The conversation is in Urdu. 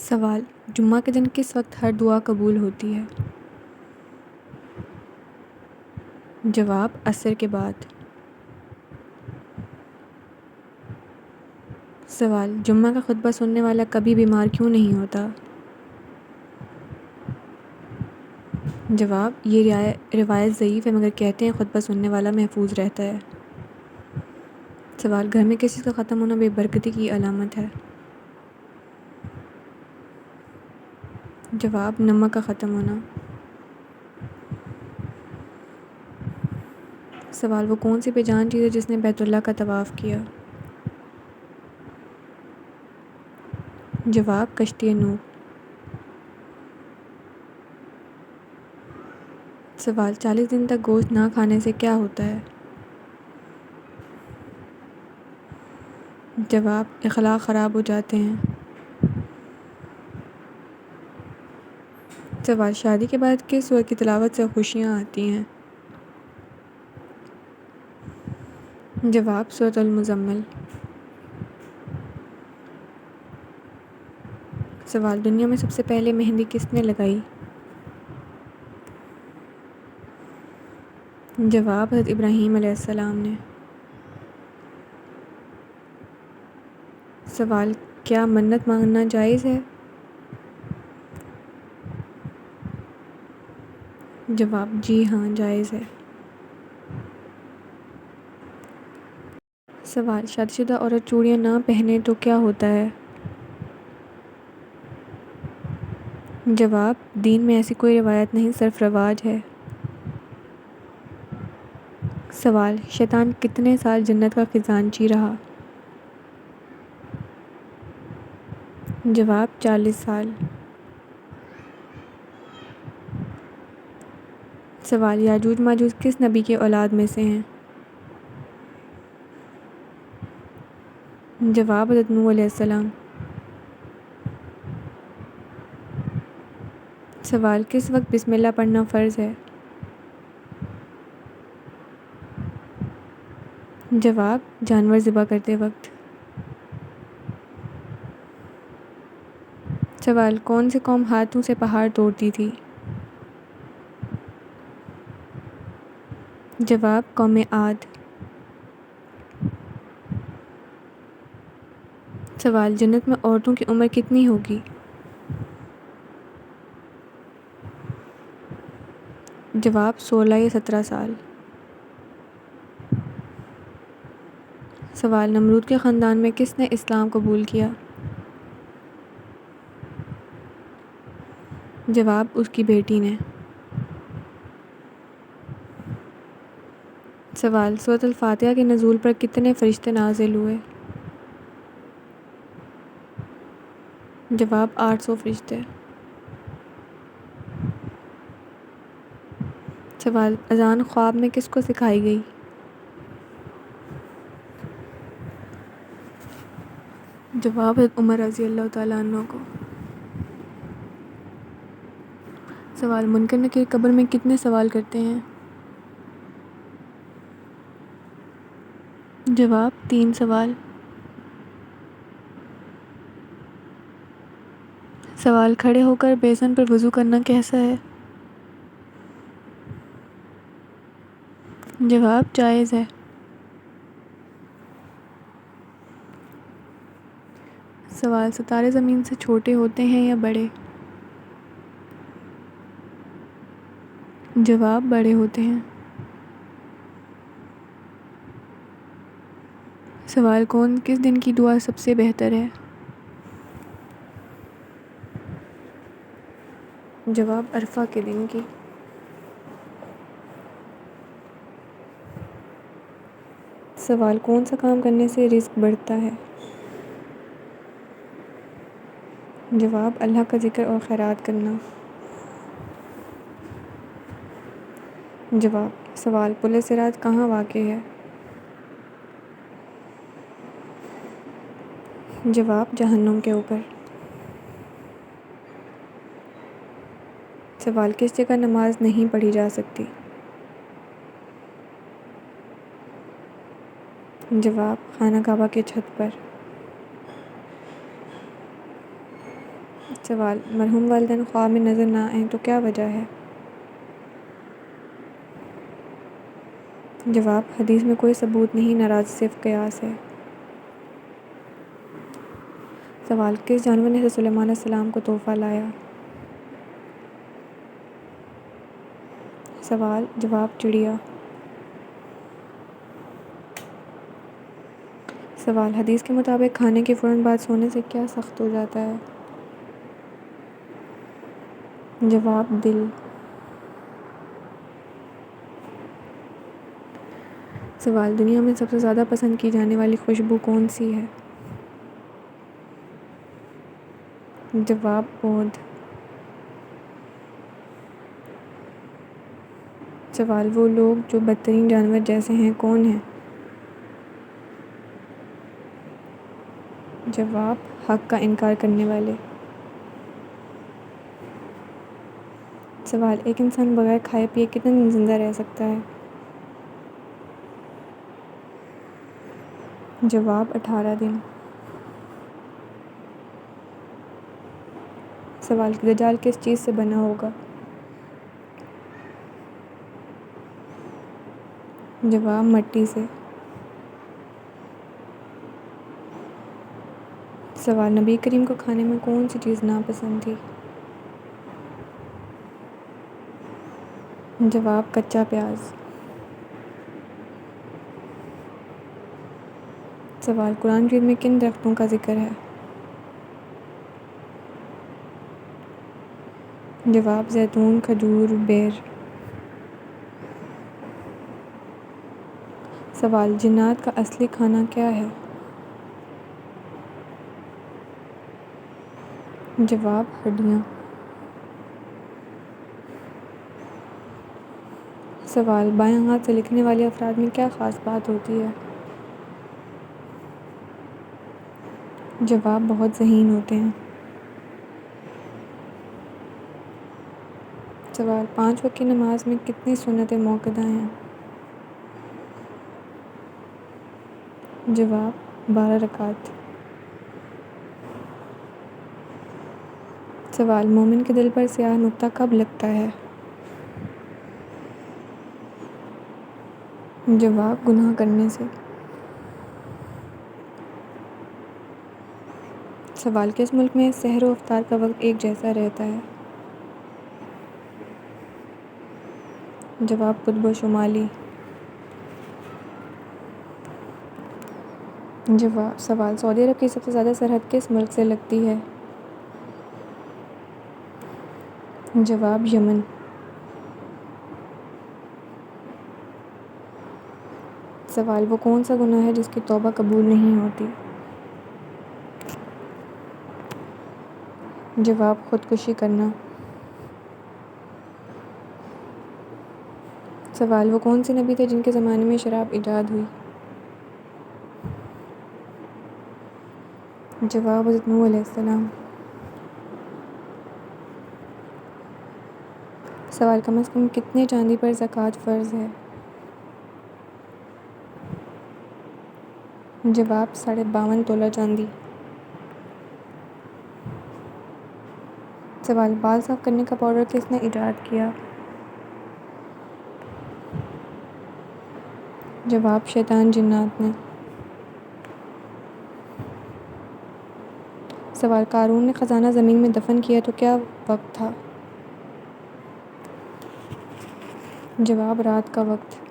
سوال: جمعہ کے دن کس وقت ہر دعا قبول ہوتی ہے؟ جواب: عصر کے بعد۔ سوال: جمعہ کا خطبہ سننے والا کبھی بیمار کیوں نہیں ہوتا؟ جواب: یہ روایت ضعیف ہے، مگر کہتے ہیں خطبہ سننے والا محفوظ رہتا ہے۔ سوال: گھر میں کس چیز کا ختم ہونا بے برکتی کی علامت ہے؟ جواب: نمک کا ختم ہونا۔ سوال: وہ کون سی بیجان چیز ہے جس نے بیت اللہ کا طواف کیا؟ جواب: کشتی نوح۔ سوال: 40 دن تک گوشت نہ کھانے سے کیا ہوتا ہے؟ جواب: اخلاق خراب ہو جاتے ہیں۔ سوال: شادی کے بعد کس سورت کی تلاوت سے خوشیاں آتی ہیں؟ جواب: سورۃ المزمل۔ سوال: دنیا میں سب سے پہلے مہندی کس نے لگائی؟ جواب: حضرت ابراہیم علیہ السلام نے۔ سوال: کیا منت مانگنا جائز ہے؟ جواب: جی ہاں، جائز ہے۔ سوال: شادی شدہ عورت چوڑیاں نہ پہنے تو کیا ہوتا ہے؟ جواب: دین میں ایسی کوئی روایت نہیں، صرف رواج ہے۔ سوال: شیطان کتنے سال جنت کا خزانچی رہا؟ جواب: 40 سال۔ سوال: یاجوج ماجوج کس نبی کے اولاد میں سے ہیں؟ جواب: حضرت نوح علیہ السلام۔ سوال: کس وقت بسم اللہ پڑھنا فرض ہے؟ جواب: جانور ذبح کرتے وقت۔ سوال: کون سی قوم ہاتھوں سے پہاڑ توڑتی تھی؟ جواب: قوم عاد۔ سوال: جنت میں عورتوں کی عمر کتنی ہوگی؟ جواب: 16 یا 17 سال۔ سوال: نمرود کے خاندان میں کس نے اسلام قبول کیا؟ جواب: اس کی بیٹی نے۔ سوال: سورۃ الفاتحہ کے نزول پر کتنے فرشتے نازل ہوئے؟ جواب: 800 فرشتے۔ سوال: اذان خواب میں کس کو سکھائی گئی؟ جواب: حضرت عمر رضی اللہ تعالیٰ عنہ کو۔ سوال: منکر نکیر قبر میں کتنے سوال کرتے ہیں؟ جواب: 3 سوال۔ سوال: کھڑے ہو کر بیسن پر وضو کرنا کیسا ہے؟ جواب: جائز ہے۔ سوال: ستارے زمین سے چھوٹے ہوتے ہیں یا بڑے؟ جواب: بڑے ہوتے ہیں۔ سوال: کس دن کی دعا سب سے بہتر ہے؟ جواب: عرفہ کے دن کی۔ سوال: کون سا کام کرنے سے رزق بڑھتا ہے؟ جواب: اللہ کا ذکر اور خیرات کرنا۔ جواب: سوال: پل صراط کہاں واقع ہے؟ جواب: جہنم کے اوپر۔ سوال: کس جگہ نماز نہیں پڑھی جا سکتی؟ جواب: خانہ کعبہ کی چھت پر۔ سوال: مرحوم والدین خواب میں نظر نہ آئیں تو کیا وجہ ہے؟ جواب: حدیث میں کوئی ثبوت نہیں، ناراض صرف قیاس ہے۔ سوال: کس جانور نے حضرت سلیمان علیہ السلام کو تحفہ لایا؟ سوال: جواب: چڑیا۔ سوال: حدیث کے مطابق کھانے کے فوراً بعد سونے سے کیا سخت ہو جاتا ہے؟ جواب: دل۔ سوال: دنیا میں سب سے زیادہ پسند کی جانے والی خوشبو کون سی ہے؟ جواب: عود۔ سوال: وہ لوگ جو بدترین جانور جیسے ہیں کون ہیں؟ جواب: حق کا انکار کرنے والے۔ سوال: ایک انسان بغیر کھائے پیے کتنے دن زندہ رہ سکتا ہے؟ جواب: 18 دن۔ سوال: دجال کس چیز سے بنا ہوگا؟ جواب: مٹی سے۔ سوال: نبی کریم کو کھانے میں کون سی چیز ناپسند تھی؟ جواب: کچا پیاز۔ سوال: قرآن مجید میں کن درختوں کا ذکر ہے؟ جواب: زیتون، کھجور، بیر۔ سوال: جنات کا اصلی کھانا کیا ہے؟ جواب: ہڈیاں۔ سوال: بائیں ہاتھ سے لکھنے والے افراد میں کیا خاص بات ہوتی ہے؟ جواب: بہت ذہین ہوتے ہیں۔ سوال: 5 وقت کی نماز میں کتنی سنتیں موقوتہ ہیں؟ جواب: 12 رکعات۔ سوال: مومن کے دل پر سیاہ نقطہ کب لگتا ہے؟ جواب: گناہ کرنے سے۔ سوال: کس ملک میں سحر و افطار کا وقت ایک جیسا رہتا ہے؟ جواب: قطب شمالی۔ جواب: سوال: سعودی عرب کی سب سے زیادہ سرحد کس ملک سے لگتی ہے؟ جواب: یمن۔ سوال: وہ کون سا گناہ ہے جس کی توبہ قبول نہیں ہوتی؟ جواب: خودکشی کرنا۔ سوال: وہ کون سے نبی تھے جن کے زمانے میں شراب ایجاد ہوئی؟ جواب: حضرت نوح علیہ السلام۔ سوال: کم از کم کتنے چاندی پر زکوٰۃ فرض ہے؟ جواب: 52.5 تولہ چاندی۔ سوال: بال صاف کرنے کا پاؤڈر کس نے ایجاد کیا؟ جواب: شیطان جنات نے۔ سوال: قارون نے خزانہ زمین میں دفن کیا تو کیا وقت تھا؟ جواب: رات کا وقت۔